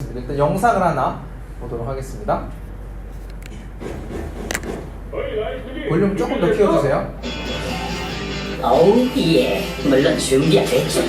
하겠습니다. 일단 영상을 하나 보도록 하겠습니다. 볼륨 조금 더 키워주세요. 어우 예, 물론 준비가 됐죠.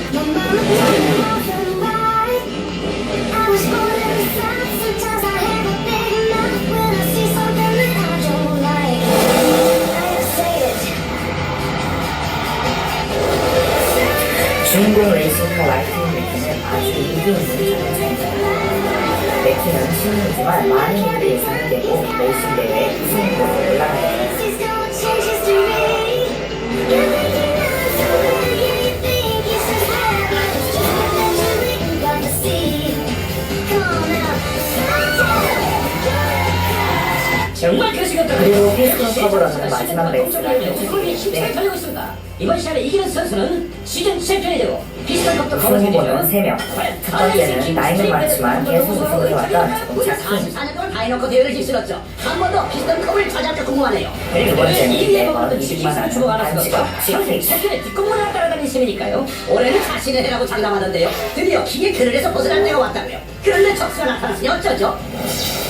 주인공 레이싱과 라이트닝 맥키는 아주 의미 있는 자동차입니다. 맥키는 신인이지만 많은 이들의 예상을 깨고 레이싱 대회 우승으로 올라갑니다. 정말 그러시겠다. 그리고 피스톤 커버러는 마지막 레이스가 펼쳐지고 이번 시합에 이기는 선수는 시즌 챔피언이 되고 피스톤컵도 우승 후보는 3명. 첫 번째는 나이는 많지만 계속 우승해왔던 자동차 킹. 44년 동안 다이너커 대회를 휩쓸었죠. 한 번도 피스톤컵을 차지할까 궁금하네요. 두 번째는 1위에 매번 머무르던 이기기만 하는 주고 알았어. 반칙업 평생 챔피언의 뒷공문을 따라다닌 셈이니까요. 올해는 자신의 해라고 장담하던데요. 드디어 킹의 그늘에서 벗어날 때가 왔다고요. 그런데 적수가 나타났으니 어쩌죠?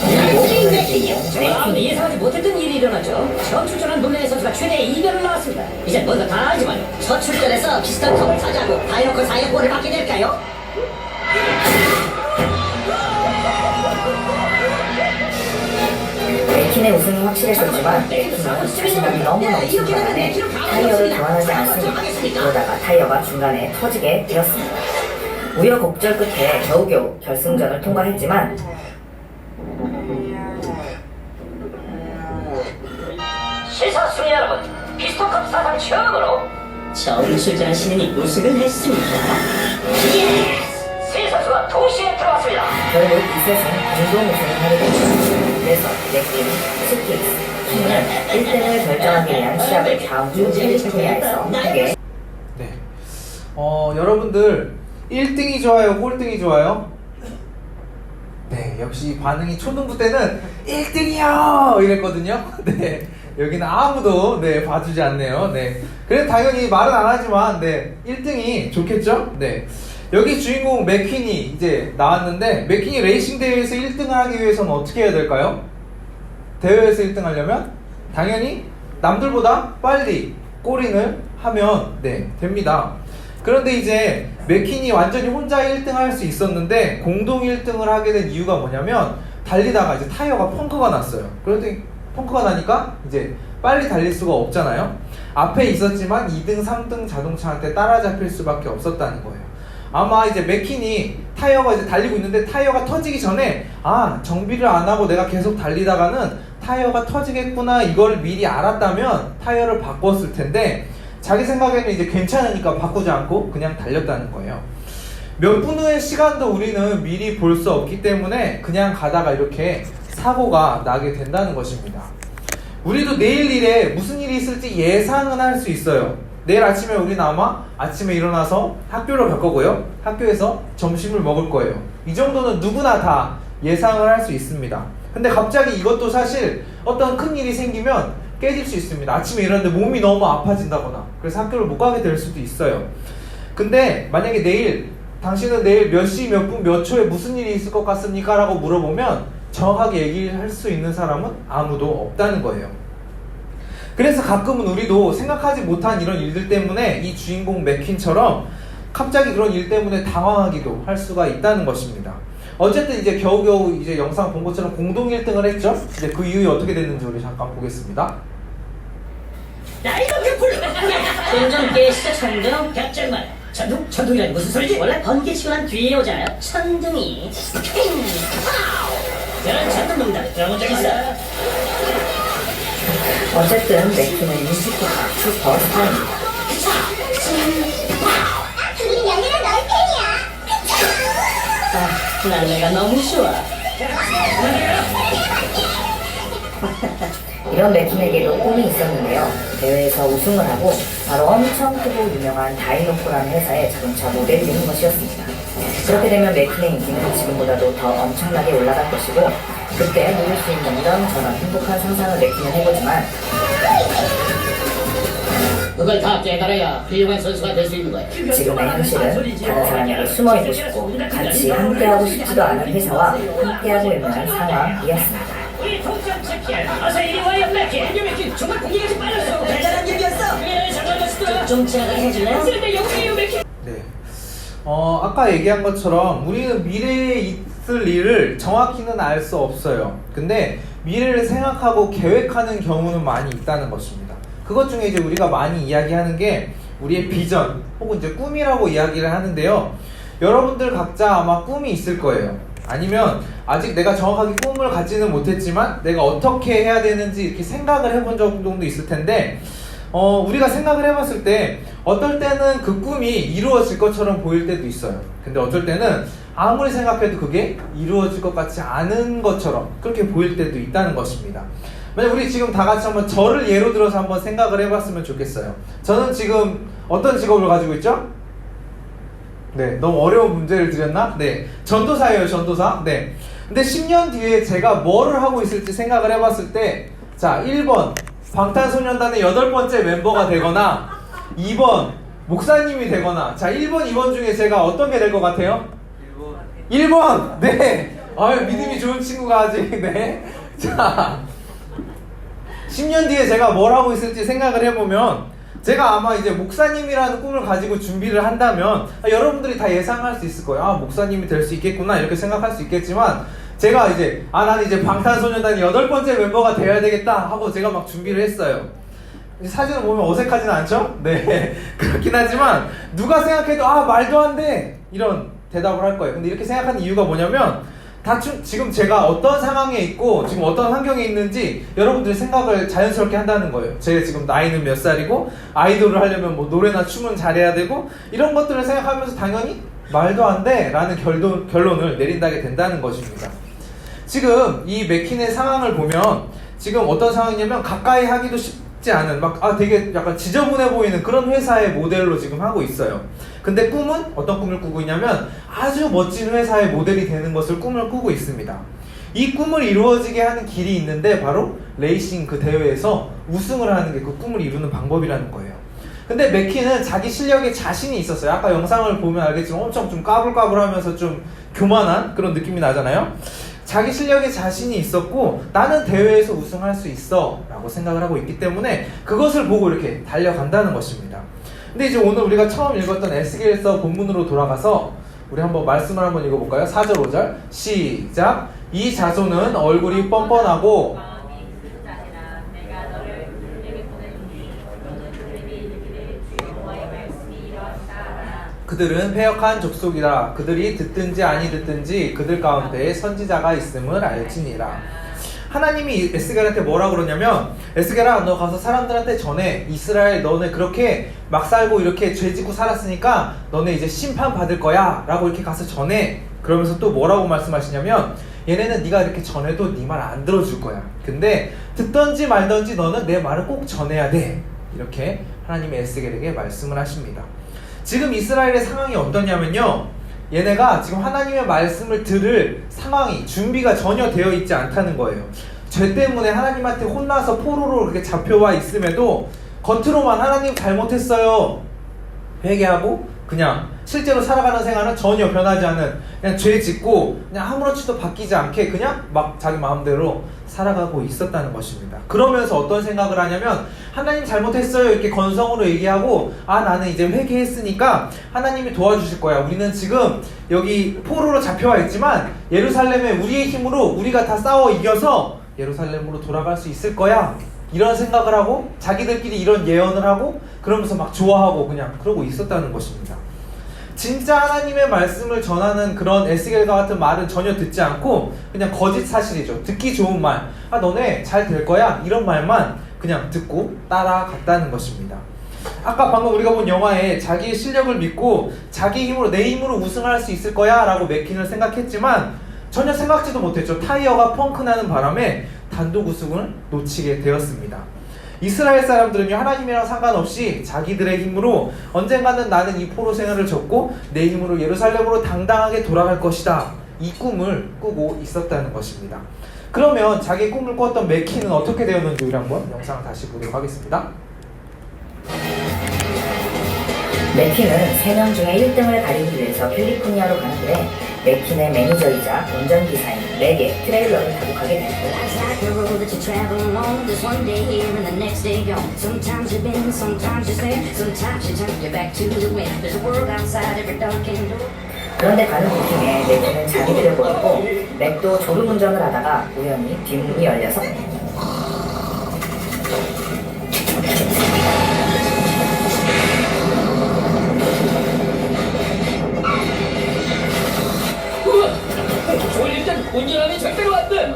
라이트닝 맥킹이요. 아무도 예상하지 못했던 일이 일어났죠. 첫 출전한 논란의 선수가 최대 2변을 나왔습니다. 이제 뭔가 다 알지만요. 첫 출전에서 피스톤컵을 차지하고 다이너커 사이의 볼을 받게 될까요? 맥킨의 우승이 확실했었지만 맥킨은 자신감이 너무 넘치는 바람에 타이어를 교환하지 않습니다. 그러다가 타이어가 중간에 터지게 되었습니다. 우여곡절 끝에 겨우겨우 결승전을 통과했지만 시사순위 여러분, 피스톤컵 사상 처음으로 처음 출전한 신인이 우승을 했습니다. 예스! 세 선수가 동시에 들어왔습니다. 결국 이 셋은 공동 우승을 하게 됐습니다. 그래서 맥킨, 스틱스, 킹은 1등을 결정하기 위한 시합을 다음 주 캘리포니아에서 하게. 네. 여러분들 1등이 좋아요? 꼴등이 좋아요? 네, 역시 반응이 초등부 때는 1등이요! 이랬거든요. 네. 여기는 아무도 네, 봐주지 않네요. 네. 그래서 당연히 말은 안 하지만 네, 1등이 좋겠죠? 네. 여기 주인공 맥퀸이 이제 나왔는데 맥퀸이 레이싱 대회에서 1등을 하기 위해서는 어떻게 해야 될까요? 대회에서 1등 하려면 당연히 남들보다 빨리 꼬링을 하면 네, 됩니다. 그런데 이제 맥퀸이 완전히 혼자 1등 할 수 있었는데 공동 1등을 하게 된 이유가 뭐냐면 달리다가 이제 타이어가 펑크가 났어요. 그런데 펑크가 나니까 이제 빨리 달릴 수가 없잖아요. 앞에 있었지만 2등, 3등 자동차한테 따라잡힐 수밖에 없었다는 거예요. 아마 이제 맥퀸이 타이어가 이제 달리고 있는데 타이어가 터지기 전에 정비를 안 하고 내가 계속 달리다가는 타이어가 터지겠구나 이걸 미리 알았다면 타이어를 바꿨을 텐데 자기 생각에는 이제 괜찮으니까 바꾸지 않고 그냥 달렸다는 거예요. 몇 분 후의 시간도 우리는 미리 볼 수 없기 때문에 그냥 가다가 이렇게 사고가 나게 된다는 것입니다. 우리도 내일 일에 무슨 일이 있을지 예상은 할 수 있어요. 내일 아침에 우리는 아마 아침에 일어나서 학교를 갈 거고요. 학교에서 점심을 먹을 거예요. 이 정도는 누구나 다 예상을 할 수 있습니다. 근데 갑자기 이것도 사실 어떤 큰 일이 생기면 깨질 수 있습니다. 아침에 일어났는데 몸이 너무 아파진다거나 그래서 학교를 못 가게 될 수도 있어요. 근데 만약에 당신은 내일 몇 시, 몇 분, 몇 초에 무슨 일이 있을 것 같습니까? 라고 물어보면 정확하게 얘기할 수 있는 사람은 아무도 없다는 거예요. 그래서 가끔은 우리도 생각하지 못한 이런 일들 때문에 이 주인공 맥퀸처럼 갑자기 그런 일 때문에 당황하기도 할 수가 있다는 것입니다. 어쨌든 이제 겨우겨우 이제 영상 본 것처럼 공동 1등을 했죠. 이제 그 이후에 어떻게 됐는지 우리 잠깐 보겠습니다. 나이가 몇 불? 운전계 시작 천둥 벽절만. 천둥이라니 무슨 소리지? 원래 번개 치고 난 뒤에 오잖아요. 천둥이. 그런 천둥 농담 들어본 적 있어? 어쨌든 맥킨은 인식과 슈퍼스타입니다. 우린 영희는 너의 팬이야. 난 내가 너무 좋아. 이런 맥킨에게도 꿈이 있었는데요. 대회에서 우승을 하고 바로 엄청 크고 유명한 다이노코라는 회사의 자동차 모델이 되는 것이었습니다. 그렇게 되면 맥킨의 인기는 지금보다도 더 엄청나게 올라갈 것이고 그때 누릴 수 있는 이런저런 행복한 상상을 맥킨은 해보지만 그걸 다 깨달아야 훌륭한 선수가 될 수 있는 거야. 지금의 현실은 다른 사람에게 숨어있고 싶고 같이 함께하고 싶지도 않은 회사와 함께하고 있는 상황이었습니다. 우리 동점 챔피언 어서 이리 와요 맥키. 맥키 정말 공격이 빨랐어. 대단한 일이었어. 그래 잠깐만 좀 지나가게 해줄래요? 쓸데 영웅이에요 맥키. 네. 아까 얘기한 것처럼 우리는 미래에 있을 일을 정확히는 알 수 없어요. 근데 미래를 생각하고 계획하는 경우는 많이 있다는 것입니다. 그것 중에 이제 우리가 많이 이야기하는 게 우리의 비전 혹은 이제 꿈이라고 이야기를 하는데요. 여러분들 각자 아마 꿈이 있을 거예요. 아니면 아직 내가 정확하게 꿈을 갖지는 못했지만 내가 어떻게 해야 되는지 이렇게 생각을 해본 정도도 있을 텐데 우리가 생각을 해봤을 때 어떨 때는 그 꿈이 이루어질 것처럼 보일 때도 있어요. 근데 어쩔 때는 아무리 생각해도 그게 이루어질 것 같지 않은 것처럼 그렇게 보일 때도 있다는 것입니다. 만약 우리 지금 다 같이 한번 저를 예로 들어서 한번 생각을 해봤으면 좋겠어요. 저는 지금 어떤 직업을 가지고 있죠? 네, 너무 어려운 문제를 드렸나? 네, 전도사예요, 전도사. 네. 근데 10년 뒤에 제가 뭐를 하고 있을지 생각을 해봤을 때, 자, 1번 방탄소년단의 8번째 멤버가 되거나 2번 목사님이 되거나, 자, 1번, 2번 중에 제가 어떤 게 될 것 같아요? 1번! 네! 아유, 믿음이 좋은 친구가 아직, 네. 자, 10년 뒤에 제가 뭘 하고 있을지 생각을 해보면, 제가 아마 이제 목사님이라는 꿈을 가지고 준비를 한다면 여러분들이 다 예상할 수 있을 거예요. 아, 목사님이 될 수 있겠구나 이렇게 생각할 수 있겠지만, 제가 이제 나는 이제 방탄소년단의 8번째 멤버가 되어야 되겠다 하고 제가 막 준비를 했어요. 사진을 보면 어색하진 않죠? 네. 그렇긴 하지만 누가 생각해도 말도 안 돼 이런 대답을 할 거예요. 근데 이렇게 생각하는 이유가 뭐냐면 지금 제가 어떤 상황에 있고 지금 어떤 환경에 있는지 여러분들이 생각을 자연스럽게 한다는 거예요. 제 지금 나이는 몇 살이고 아이돌을 하려면 뭐 노래나 춤은 잘해야 되고 이런 것들을 생각하면서 당연히 말도 안 돼 라는 결론을 내린다게 된다는 것입니다. 지금 이 맥킨의 상황을 보면 지금 어떤 상황이냐면 가까이 하기도 쉽지 않은 되게 약간 지저분해 보이는 그런 회사의 모델로 지금 하고 있어요. 근데 꿈은 어떤 꿈을 꾸고 있냐면 아주 멋진 회사의 모델이 되는 것을 꿈을 꾸고 있습니다. 이 꿈을 이루어지게 하는 길이 있는데 바로 레이싱 그 대회에서 우승을 하는 게 그 꿈을 이루는 방법이라는 거예요. 근데 맥킨은 자기 실력에 자신이 있었어요. 아까 영상을 보면 알겠지만 엄청 좀 까불까불하면서 좀 교만한 그런 느낌이 나잖아요. 자기 실력에 자신이 있었고 나는 대회에서 우승할 수 있어 라고 생각을 하고 있기 때문에 그것을 보고 이렇게 달려간다는 것입니다. 근데 이제 오늘 우리가 처음 읽었던 에스겔서 본문으로 돌아가서 우리 한번 말씀을 한번 읽어볼까요? 4절 5절 시작. 이 자손은 얼굴이 뻔뻔하고 그들은 패역한 족속이라. 그들이 듣든지 아니 듣든지 그들 가운데에 선지자가 있음을 알지니라. 하나님이 에스겔한테 뭐라 그러냐면 에스겔아 너 가서 사람들한테 전해. 이스라엘 너네 그렇게 막 살고 이렇게 죄 짓고 살았으니까 너네 이제 심판 받을 거야 라고 이렇게 가서 전해. 그러면서 또 뭐라고 말씀하시냐면 얘네는 네가 이렇게 전해도 네 말 안 들어줄 거야. 근데 듣던지 말던지 너는 내 말을 꼭 전해야 돼. 이렇게 하나님이 에스겔에게 말씀을 하십니다. 지금 이스라엘의 상황이 어떠냐면요, 얘네가 지금 하나님의 말씀을 들을 상황이 준비가 전혀 되어 있지 않다는 거예요. 죄 때문에 하나님한테 혼나서 포로로 그렇게 잡혀와 있음에도 겉으로만 하나님 잘못했어요 회개하고 그냥 실제로 살아가는 생활은 전혀 변하지 않은 그냥 죄 짓고 그냥 아무렇지도 바뀌지 않게 그냥 막 자기 마음대로 살아가고 있었다는 것입니다. 그러면서 어떤 생각을 하냐면 하나님 잘못했어요 이렇게 건성으로 얘기하고 나는 이제 회개했으니까 하나님이 도와주실 거야. 우리는 지금 여기 포로로 잡혀와 있지만 예루살렘에 우리의 힘으로 우리가 다 싸워 이겨서 예루살렘으로 돌아갈 수 있을 거야. 이런 생각을 하고 자기들끼리 이런 예언을 하고 그러면서 막 좋아하고 그냥 그러고 있었다는 것입니다. 진짜 하나님의 말씀을 전하는 그런 에스겔과 같은 말은 전혀 듣지 않고 그냥 거짓 사실이죠. 듣기 좋은 말, 너네 잘 될 거야 이런 말만 그냥 듣고 따라갔다는 것입니다. 아까 방금 우리가 본 영화에 자기의 실력을 믿고 자기 힘으로 내 힘으로 우승할 수 있을 거야 라고 맥킨을 생각했지만 전혀 생각지도 못했죠. 타이어가 펑크나는 바람에 단독 우승을 놓치게 되었습니다. 이스라엘 사람들은요, 하나님이랑 상관없이 자기들의 힘으로 언젠가는 나는 이 포로 생활을 접고 내 힘으로 예루살렘으로 당당하게 돌아갈 것이다, 이 꿈을 꾸고 있었다는 것입니다. 그러면 자기 꿈을 꿨던 맥킨은 어떻게 되었는지 우리 한번 영상을 다시 보도록 하겠습니다. 맥퀸은 3명 중에 1등을 가리기 위해서 캘리포니아로 가는 길에 맥퀸의 매니저이자 운전기사인 맥의 트레일러를 타고 가게 됩니다. Life's like a road that you travel along. There's one day here and the next day gone. Sometimes you bend, sometimes you stand, sometimes you turn your back to the wind. There's a world outside every darkened door. 그런데 가는 도중에 맥퀸은 잠이 들어버리고 맥도 졸음운전을 하다가 우연히 뒷문이 열려서 졸릴 땐 운전하면 절대로 안 돼.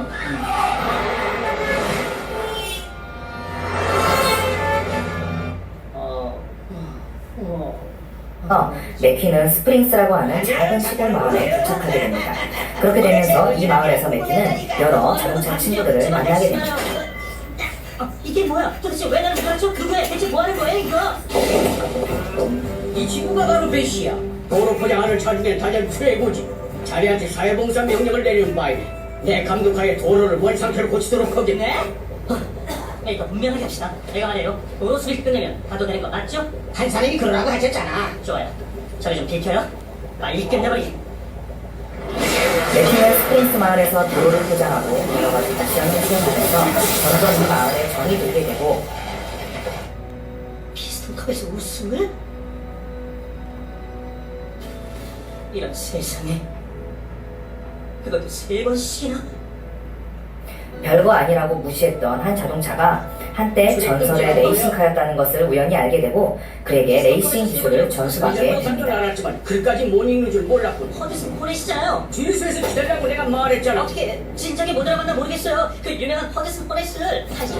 맥퀸은 스프링스라고 하는 작은 시골 마을에 도착하게 됩니다. 그렇게 되면서 이 마을에서 맥퀸은 여러 자동차 친구들을 만나게 됩니다. 이게 뭐야? 도대체 왜 나를 불렀죠? 그거야 대체 뭐 하는 거야 이거? 이 친구가 바로 배시야. 도로 포장하는 차 중에 가장 최고지. 자리한테 사회봉사 명령을 내리는 바이네. 내 감독하에 도로를 원상태로 고치도록 하겠네. 이거 분명하게 합시다. 내가 말해요. 도로 수리 끝내면 가도 되는 거 맞죠? 한 사람이 그러라고 하셨잖아. 좋아요. 저희 좀 비켜요. 빨리 끝내버리게. 맥퀸은 스프링스 마을에서 도로를 포장하고 여러 가지 미션을 수행하면서 점점 이 마을에 정이 들게 되고 피스톤컵에서 우승을? 이런 세상에 그것도 3번씩이나? 별거 아니라고 무시했던 한 자동차가 한때 전설의 레이싱카였다는 것을 우연히 알게 되고 그에게 레이싱 기술을 전수받게 됩니다. 알았지만 글까지 못 읽는 줄 몰랐군. 허드슨 포레스잖아요. 주유소에서 기다리라고 내가 말했잖아. 어떻게 진작에 못 알아봤나 모르겠어요. 그 유명한 허드슨 포레스를 다시.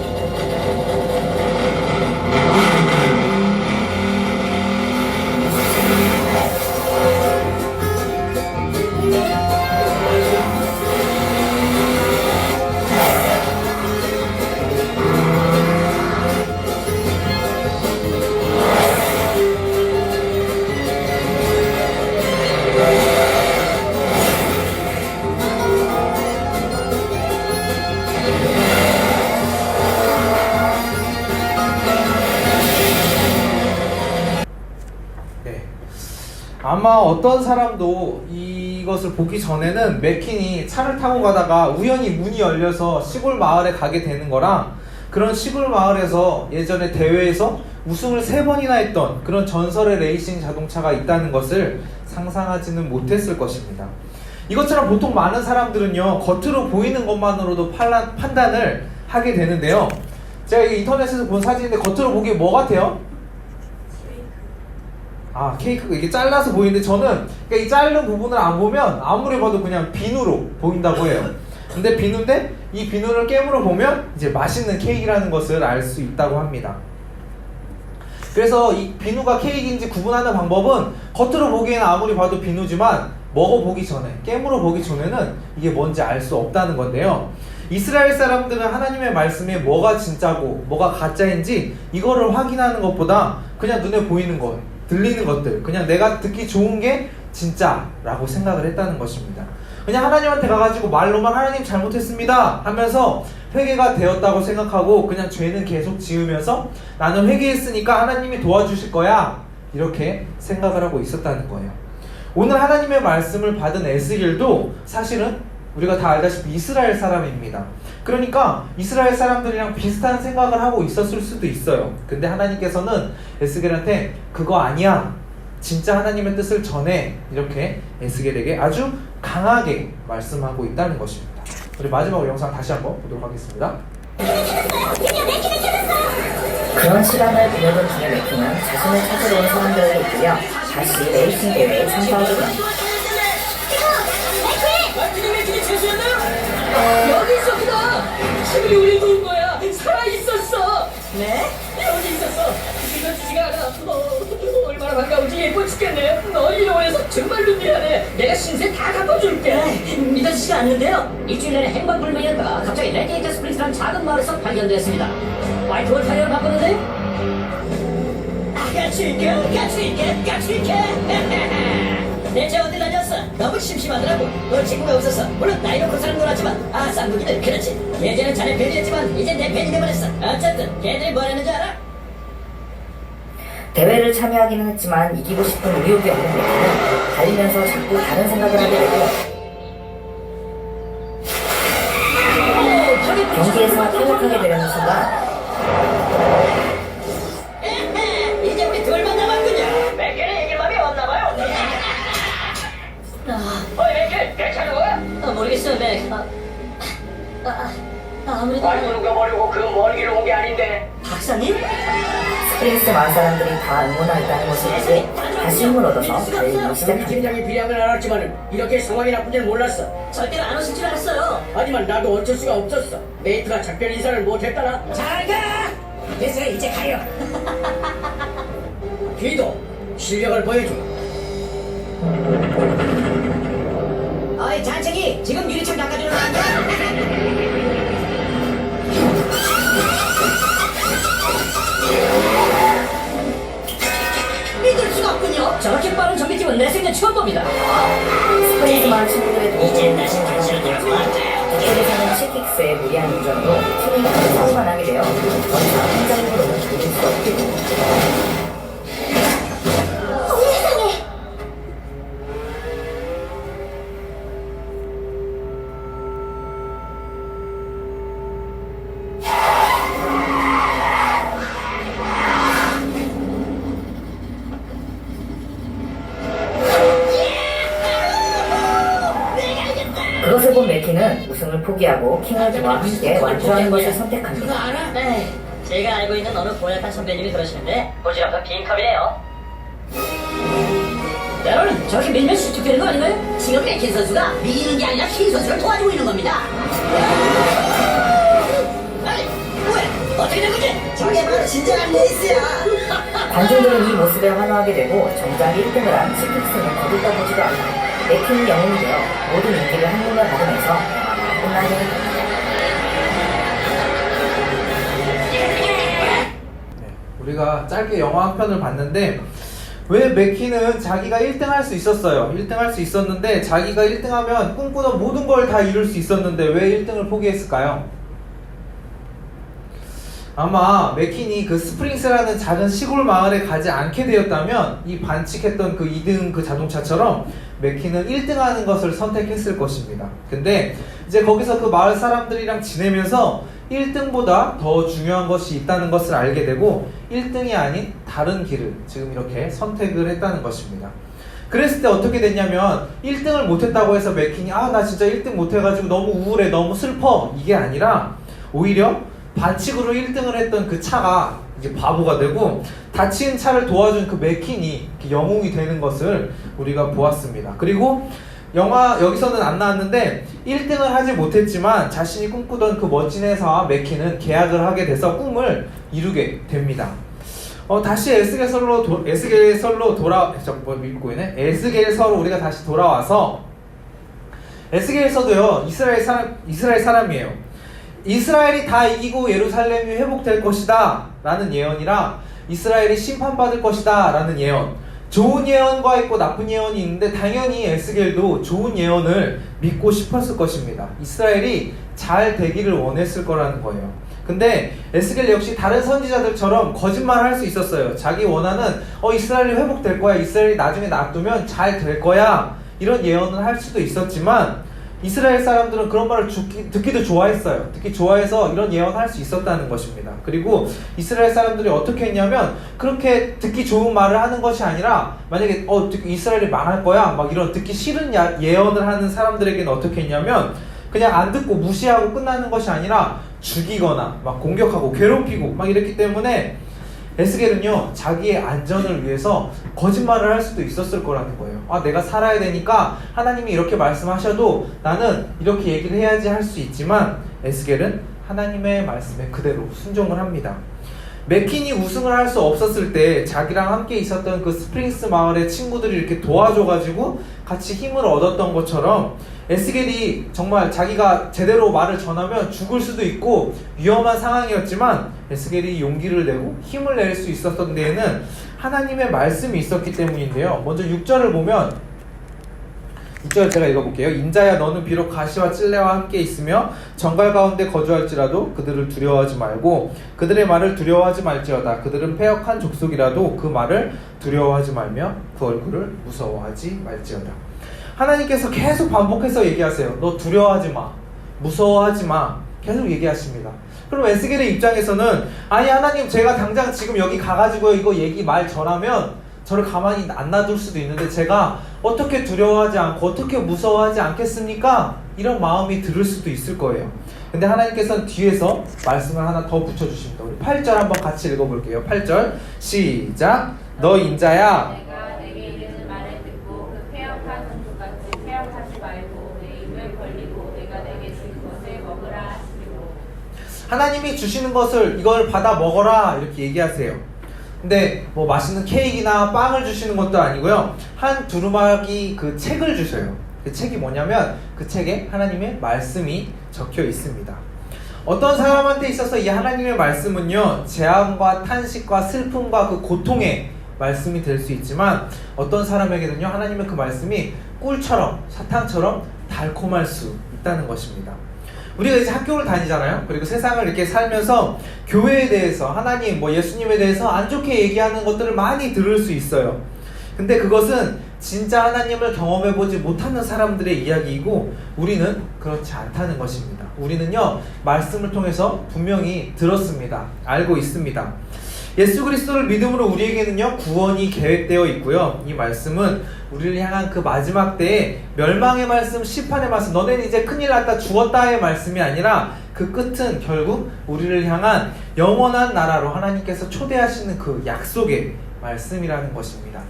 아마 어떤 사람도 이것을 보기 전에는 맥퀸이 차를 타고 가다가 우연히 문이 열려서 시골 마을에 가게 되는 거랑 그런 시골 마을에서 예전에 대회에서 우승을 3번이나 했던 그런 전설의 레이싱 자동차가 있다는 것을 상상하지는 못했을 것입니다. 이것처럼 보통 많은 사람들은요, 겉으로 보이는 것만으로도 판단을 하게 되는데요. 제가 이게 인터넷에서 본 사진인데 겉으로 보기에 뭐 같아요? 케이크가 이게 잘라서 보이는데 저는 그러니까 이 자른 부분을 안 보면 아무리 봐도 그냥 비누로 보인다고 해요. 근데 비누인데 이 비누를 깨물어 보면 이제 맛있는 케이크라는 것을 알 수 있다고 합니다. 그래서 이 비누가 케이크인지 구분하는 방법은 겉으로 보기에는 아무리 봐도 비누지만 먹어보기 전에, 깨물어 보기 전에는 이게 뭔지 알 수 없다는 건데요. 이스라엘 사람들은 하나님의 말씀에 뭐가 진짜고 뭐가 가짜인지 이거를 확인하는 것보다 그냥 눈에 보이는 것, 들리는 것들, 그냥 내가 듣기 좋은 게 진짜라고 생각을 했다는 것입니다. 그냥 하나님한테 가가지고 말로만 하나님 잘못했습니다 하면서 회개가 되었다고 생각하고 그냥 죄는 계속 지으면서 나는 회개했으니까 하나님이 도와주실 거야 이렇게 생각을 하고 있었다는 거예요. 오늘 하나님의 말씀을 받은 에스겔도 사실은 우리가 다 알다시피 이스라엘 사람입니다. 그러니까 이스라엘 사람들이랑 비슷한 생각을 하고 있었을 수도 있어요. 근데 하나님께서는 에스겔한테 그거 아니야, 진짜 하나님의 뜻을 전해, 이렇게 에스겔에게 아주 강하게 말씀하고 있다는 것입니다. 우리 마지막으로 영상 다시 한번 보도록 하겠습니다. 그런 시간을 보내던 중에 맥퀸은 자신을 찾으러 온 사람들을 이끌려 다시 레이싱 대회에 참가하게 됩니다. 여기 있었구나. 지금이 우리 도운 거야. 살아 있었어. 네? 여기 있었어. 믿어지지가 않아. 얼마나 반가운지 예뻐 죽겠네. 너 이용해서 정말로 미안해. 내가 신세 다 갚아줄게. 믿어지지가 않는데요. 일주일 내내 행방불명이었다가 갑자기 레디에이터 스프링스라는 작은 마을에서 발견됐습니다. 와이프를 타이어를 바꿨는데 까칠게. 대체 어디 다녔어? 너무 심심하더라고. 너 친구가 없어서 물론 나이로 그 사람 놀았지만 쌍둥이들 그렇지. 예전엔 자네 팬이었지만 이제 내 팬이 돼버렸어. 어쨌든 걔들이 뭐라는지 알아? 대회를 참여하기는 했지만 이기고 싶은 의욕이 없는 메키는 달리면서 자꾸 다른 생각을 하게 되고 경기에서 탈락하게 되는 순간 이제 우리 둘만 남았군요. 맥케는 이길 맘이 없나봐요. 어이 맥케, 괜찮은 거야? 모르겠어요 맥. 아무래도 누가 그 먼 길을 온 게 아닌데. 박사님? 스프링스 마을 사람들이 다 응원하겠다는 것을 보고 다시 힘을 얻어서 달리기 시작합니다. 팀장이 비리함을 알았지만 이렇게 상황이 나쁜 줄 몰랐어. 절대로 안 오실 줄 알았어요. 하지만 나도 어쩔 수가 없었어. 메이트가 작별 인사를 못했다나. 잘 가. 됐어요 이제 가요. 뒤도 실력을 보여줘. 어이 잔챙이 지금 유리창 닦아주는 거 아니야? 믿을 수가 없군요. 저렇게 빠른 정비팀은 내 생전 처음 봅니다. 스프링스 마을 친구들의 도움을 이제 다시 단체로 돌아올 것 같아요. 북쪽에 사는 치틱스의 무리한 운전으로 팀이 크게 사고가 나게 되어 더 이상 혼자 힘으로는 돌릴 수 없게 됩니다. 세상에. 그것을 본 메키는 우승을 포기하고 킹월드와 함께 완주하는 것을 선택합니다. 알아? 네. 제가 알고 있는 어느 고약한 선배님이 그러시는데 부질없던 빈컵이에요. 여러분 저렇게 밀면 실축되는 거 아닌가요? 지금 맥킨 선수가 밀리는 게 아니라 킨 선수를 도와주고 있는 겁니다. 아니 왜? 어떻게 된 거지? 저게 바로 진정한 레이스야. 관중들은 이 모습에 환호하게 되고 정작 1등을 한 치틱스는 거들떠보지도 않아 메키는 영웅이 되어 모든 인기를 한눈에 받으면서 끝나게 됩니다. 우리가 짧게 영화 한 편을 봤는데 왜 맥키는 자기가 1등 할 수 있었어요. 1등 할 수 있었는데 자기가 1등 하면 꿈꾸던 모든 걸 다 이룰 수 있었는데 왜 1등을 포기했을까요? 아마 맥킨이 그 스프링스라는 작은 시골 마을에 가지 않게 되었다면 이 반칙했던 그 2등 그 자동차처럼 맥킨은 1등 하는 것을 선택했을 것입니다. 근데 이제 거기서 그 마을 사람들이랑 지내면서 1등보다 더 중요한 것이 있다는 것을 알게 되고 1등이 아닌 다른 길을 지금 이렇게 선택을 했다는 것입니다. 그랬을 때 어떻게 됐냐면 1등을 못했다고 해서 맥킨이 나 진짜 1등 못해가지고 너무 우울해 너무 슬퍼 이게 아니라 오히려 반칙으로 1등을 했던 그 차가 이제 바보가 되고 다친 차를 도와준 그 맥킨이 영웅이 되는 것을 우리가 보았습니다. 그리고 영화 여기서는 안 나왔는데 1등을 하지 못했지만 자신이 꿈꾸던 그 멋진 회사와 맥킨은 계약을 하게 돼서 꿈을 이루게 됩니다. 다시 에스겔서로 우리가 다시 돌아와서 에스겔서도요 이스라엘 사람이에요. 이스라엘이 다 이기고 예루살렘이 회복될 것이다 라는 예언이랑 이스라엘이 심판받을 것이다 라는 예언, 좋은 예언과 있고 나쁜 예언이 있는데 당연히 에스겔도 좋은 예언을 믿고 싶었을 것입니다. 이스라엘이 잘 되기를 원했을 거라는 거예요. 근데 에스겔 역시 다른 선지자들처럼 거짓말을 할 수 있었어요. 자기 원하는 이스라엘이 회복될 거야, 이스라엘이 나중에 놔두면 잘 될 거야 이런 예언을 할 수도 있었지만 이스라엘 사람들은 그런 말을 듣기도 좋아했어요. 듣기 좋아해서 이런 예언을 할 수 있었다는 것입니다. 그리고 이스라엘 사람들이 어떻게 했냐면 그렇게 듣기 좋은 말을 하는 것이 아니라 만약에 이스라엘이 망할 거야 막 이런 듣기 싫은 예언을 하는 사람들에게는 어떻게 했냐면 그냥 안 듣고 무시하고 끝나는 것이 아니라 죽이거나 막 공격하고 괴롭히고 막 이랬기 때문에 에스겔은요 자기의 안전을 위해서 거짓말을 할 수도 있었을 거라는 거예요. 내가 살아야 되니까 하나님이 이렇게 말씀하셔도 나는 이렇게 얘기를 해야지 할 수 있지만 에스겔은 하나님의 말씀에 그대로 순종을 합니다. 맥킨이 우승을 할 수 없었을 때 자기랑 함께 있었던 그 스프링스 마을의 친구들이 이렇게 도와줘가지고 같이 힘을 얻었던 것처럼 에스겔이 정말 자기가 제대로 말을 전하면 죽을 수도 있고 위험한 상황이었지만 에스겔이 용기를 내고 힘을 낼 수 있었던 데에는 하나님의 말씀이 있었기 때문인데요. 먼저 6절을 보면 6절 제가 읽어볼게요. 인자야 너는 비록 가시와 찔레와 함께 있으며 정갈 가운데 거주할지라도 그들을 두려워하지 말고 그들의 말을 두려워하지 말지어다. 그들은 패역한 족속이라도 그 말을 두려워하지 말며 그 얼굴을 무서워하지 말지어다. 하나님께서 계속 반복해서 얘기하세요. 너 두려워하지 마, 무서워하지 마, 계속 얘기하십니다. 그럼 에스겔의 입장에서는 아니 하나님 제가 당장 지금 여기 가가지고 이거 얘기 말 전하면 저를 가만히 안 놔둘 수도 있는데 제가 어떻게 두려워하지 않고 어떻게 무서워하지 않겠습니까? 이런 마음이 들을 수도 있을 거예요. 근데 하나님께서는 뒤에서 말씀을 하나 더 붙여주십니다. 우리 8절 한번 같이 읽어볼게요. 8절 시작. 너 인자야 내가 내게 이르는 말을 듣고 그 패역한 종족같이 패역하지 말고 내 입을 벌리고 내가 내게 준 것을 먹으라 하시리로. 하나님이 주시는 것을 이걸 받아 먹어라 이렇게 얘기하세요. 근데 뭐 맛있는 케이크나 빵을 주시는 것도 아니고요. 한 두루마기 그 책을 주셔요. 그 책이 뭐냐면 그 책에 하나님의 말씀이 적혀 있습니다. 어떤 사람한테 있어서 이 하나님의 말씀은요, 재앙과 탄식과 슬픔과 그 고통의 말씀이 될 수 있지만 어떤 사람에게는요, 하나님의 그 말씀이 꿀처럼 사탕처럼 달콤할 수 있다는 것입니다. 우리가 이제 학교를 다니잖아요. 그리고 세상을 이렇게 살면서 교회에 대해서, 하나님, 뭐 예수님에 대해서 안 좋게 얘기하는 것들을 많이 들을 수 있어요. 근데 그것은 진짜 하나님을 경험해보지 못하는 사람들의 이야기이고 우리는 그렇지 않다는 것입니다. 우리는요, 말씀을 통해서 분명히 들었습니다. 알고 있습니다. 예수 그리스도를 믿음으로 우리에게는요, 구원이 계획되어 있고요. 이 말씀은 우리를 향한 그 마지막 때의 멸망의 말씀, 심판의 말씀, 너네는 이제 큰일 났다, 죽었다의 말씀이 아니라 그 끝은 결국 우리를 향한 영원한 나라로 하나님께서 초대하시는 그 약속의 말씀이라는 것입니다.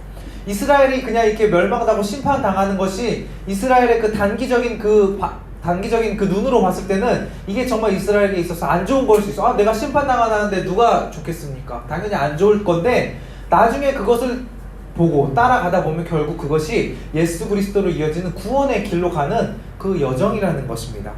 이스라엘이 그냥 이렇게 멸망하고 심판당하는 것이 이스라엘의 그 단기적인 그 눈으로 봤을 때는 이게 정말 이스라엘에 있어서 안 좋은 걸 수 있어. 아, 내가 심판당하는데 누가 좋겠습니까? 당연히 안 좋을 건데 나중에 그것을 보고 따라가다 보면 결국 그것이 예수 그리스도로 이어지는 구원의 길로 가는 그 여정이라는 것입니다.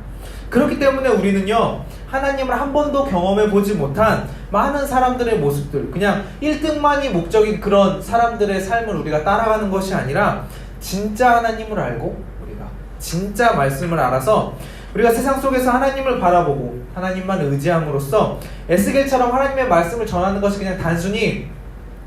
그렇기 때문에 우리는요, 하나님을 한 번도 경험해 보지 못한 많은 사람들의 모습들, 그냥 1등만이 목적인 그런 사람들의 삶을 우리가 따라가는 것이 아니라 진짜 하나님을 알고 우리가 진짜 말씀을 알아서 우리가 세상 속에서 하나님을 바라보고 하나님만 의지함으로써 에스겔처럼 하나님의 말씀을 전하는 것이 그냥 단순히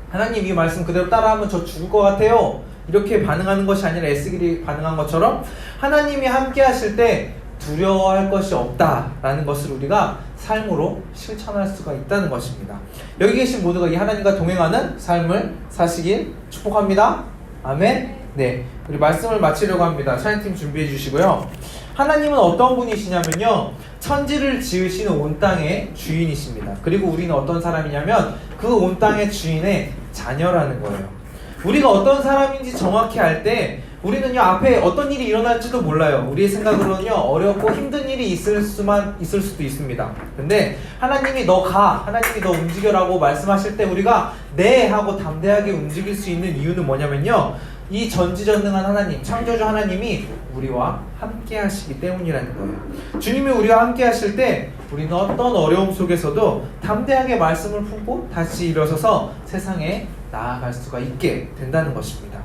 하나님 이 말씀 그대로 따라하면 저 죽을 것 같아요, 이렇게 반응하는 것이 아니라 에스겔이 반응한 것처럼 하나님이 함께 하실 때 두려워할 것이 없다라는 것을 우리가 삶으로 실천할 수가 있다는 것입니다. 여기 계신 모두가 이 하나님과 동행하는 삶을 사시길 축복합니다. 아멘. 네, 우리 말씀을 마치려고 합니다. 찬양팀 준비해 주시고요. 하나님은 어떤 분이시냐면요, 천지를 지으시는 온 땅의 주인이십니다. 그리고 우리는 어떤 사람이냐면 그 온 땅의 주인의 자녀라는 거예요. 우리가 어떤 사람인지 정확히 알 때 우리는요, 앞에 어떤 일이 일어날지도 몰라요. 우리의 생각으로는요, 어렵고 힘든 일이 있을 수도 있습니다. 근데 하나님이 너 가, 하나님이 너 움직여라고 말씀하실 때 우리가 네 하고 담대하게 움직일 수 있는 이유는 뭐냐면요, 이 전지전능한 하나님, 창조주 하나님이 우리와 함께 하시기 때문이라는 거예요. 주님이 우리와 함께 하실 때 우리는 어떤 어려움 속에서도 담대하게 말씀을 품고 다시 일어서서 세상에 나아갈 수가 있게 된다는 것입니다.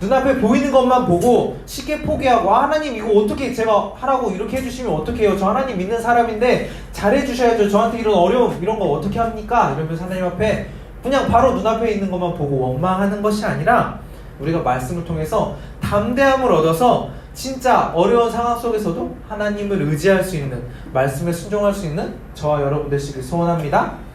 눈앞에 보이는 것만 보고 쉽게 포기하고, 아, 하나님 이거 어떻게 제가 하라고 이렇게 해주시면 어떻게 해요? 저 하나님 믿는 사람인데 잘해주셔야죠. 저한테 이런 어려움 이런 거 어떻게 합니까? 이러면서 하나님 앞에 그냥 바로 눈앞에 있는 것만 보고 원망하는 것이 아니라 우리가 말씀을 통해서 담대함을 얻어서 진짜 어려운 상황 속에서도 하나님을 의지할 수 있는, 말씀에 순종할 수 있는 저와 여러분 되시길 소원합니다.